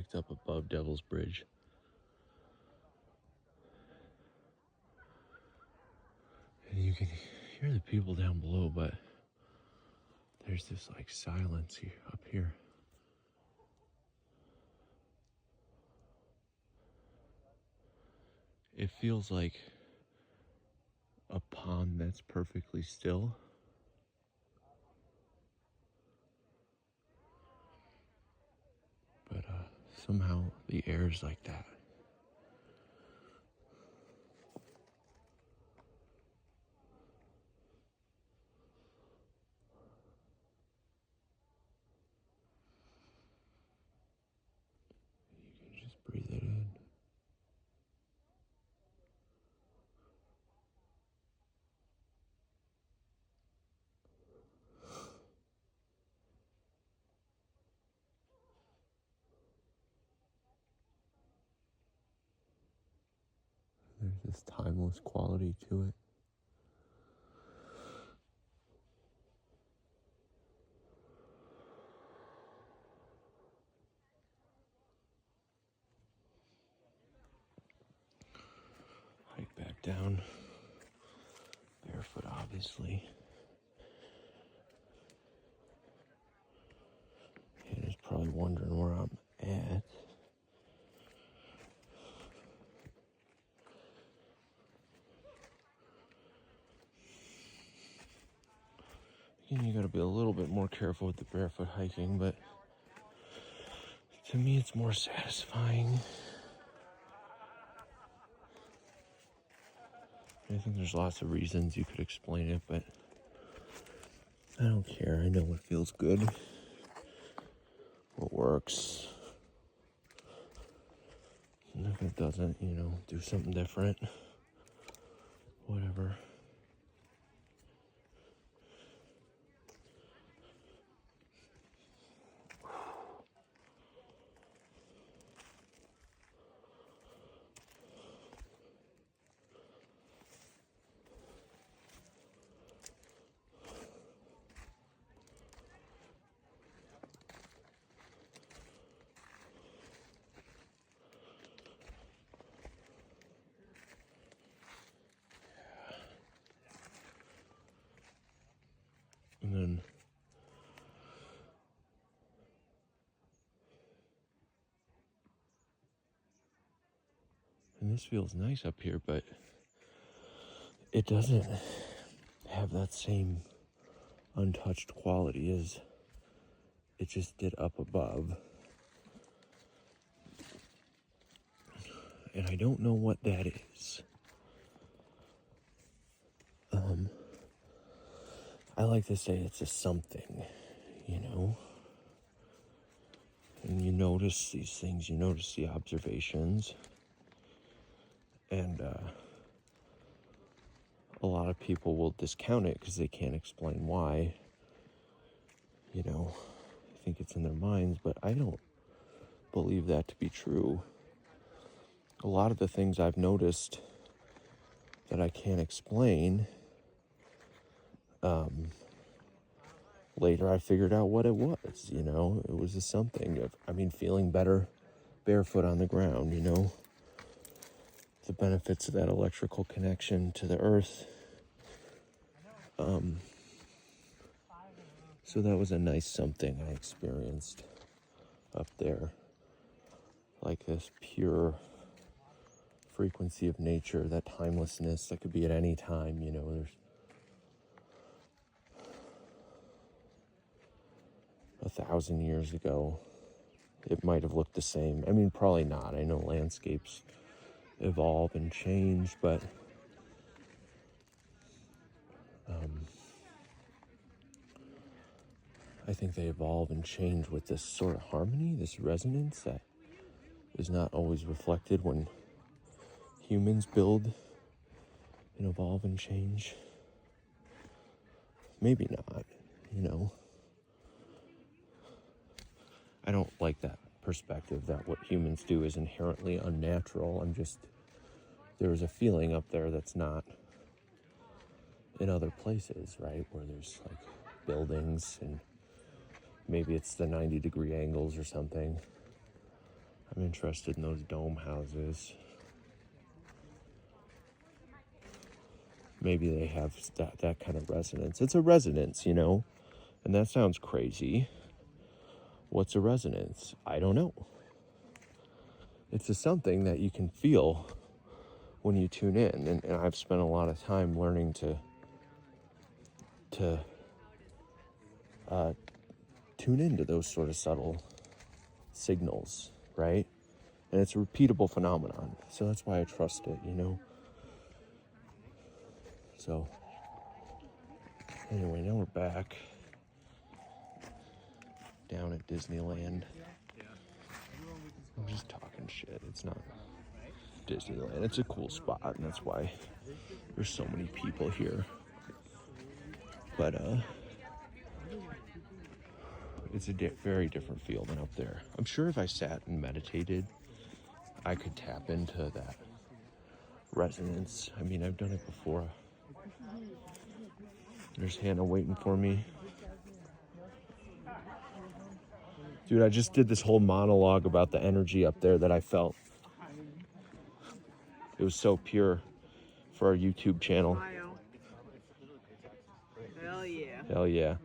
hiked up above Devil's Bridge. And you can hear the people down below, but there's this like silence here, up here. It feels like a pond that's perfectly still. But somehow the air is like that. You can just breathe it in. There's this timeless quality to it. Hike back down, barefoot obviously. And is probably wondering where I'm at. Again, you gotta be a little bit more careful with the barefoot hiking, but to me it's more satisfying. I think there's lots of reasons you could explain it, but I don't care. I know what feels good, what works. And if it doesn't, do something different. Whatever. And this feels nice up here, but it doesn't have that same untouched quality as it just did up above. And I don't know what that is. I like to say it's a something, And you notice these things, you notice the observations. And a lot of people will discount it because they can't explain why. I think it's in their minds, but I don't believe that to be true. A lot of the things I've noticed that I can't explain, later I figured out what it was, It was a something of, feeling better barefoot on the ground, The benefits of that electrical connection to the earth. So that was a nice something I experienced up there. Like this pure frequency of nature, that timelessness that could be at any time, There's 1,000 years ago, it might have looked the same. Probably not. I know landscapes evolve and change, but I think they evolve and change with this sort of harmony, this resonance that is not always reflected when humans build and evolve and change. Maybe not, I don't like that perspective that what humans do is inherently unnatural. There's a feeling up there that's not in other places, right? Where there's like buildings and maybe it's the 90-degree angles or something. I'm interested in those dome houses. Maybe they have that kind of resonance. It's a resonance, you know? And that sounds crazy. What's a resonance? I don't know. It's just something that you can feel when you tune in. And I've spent a lot of time learning to tune into those sort of subtle signals, right? And it's a repeatable phenomenon. So that's why I trust it, you know? So, anyway, now we're back down at Disneyland. I'm just talking shit. It's not Disneyland. It's a cool spot, and that's why there's so many people here. But, it's a very different feel than up there. I'm sure if I sat and meditated, I could tap into that resonance. I mean, I've done it before. There's Hannah waiting for me. Dude, I just did this whole monologue about the energy up there that I felt. It was so pure for our YouTube channel. Hell yeah. Hell yeah.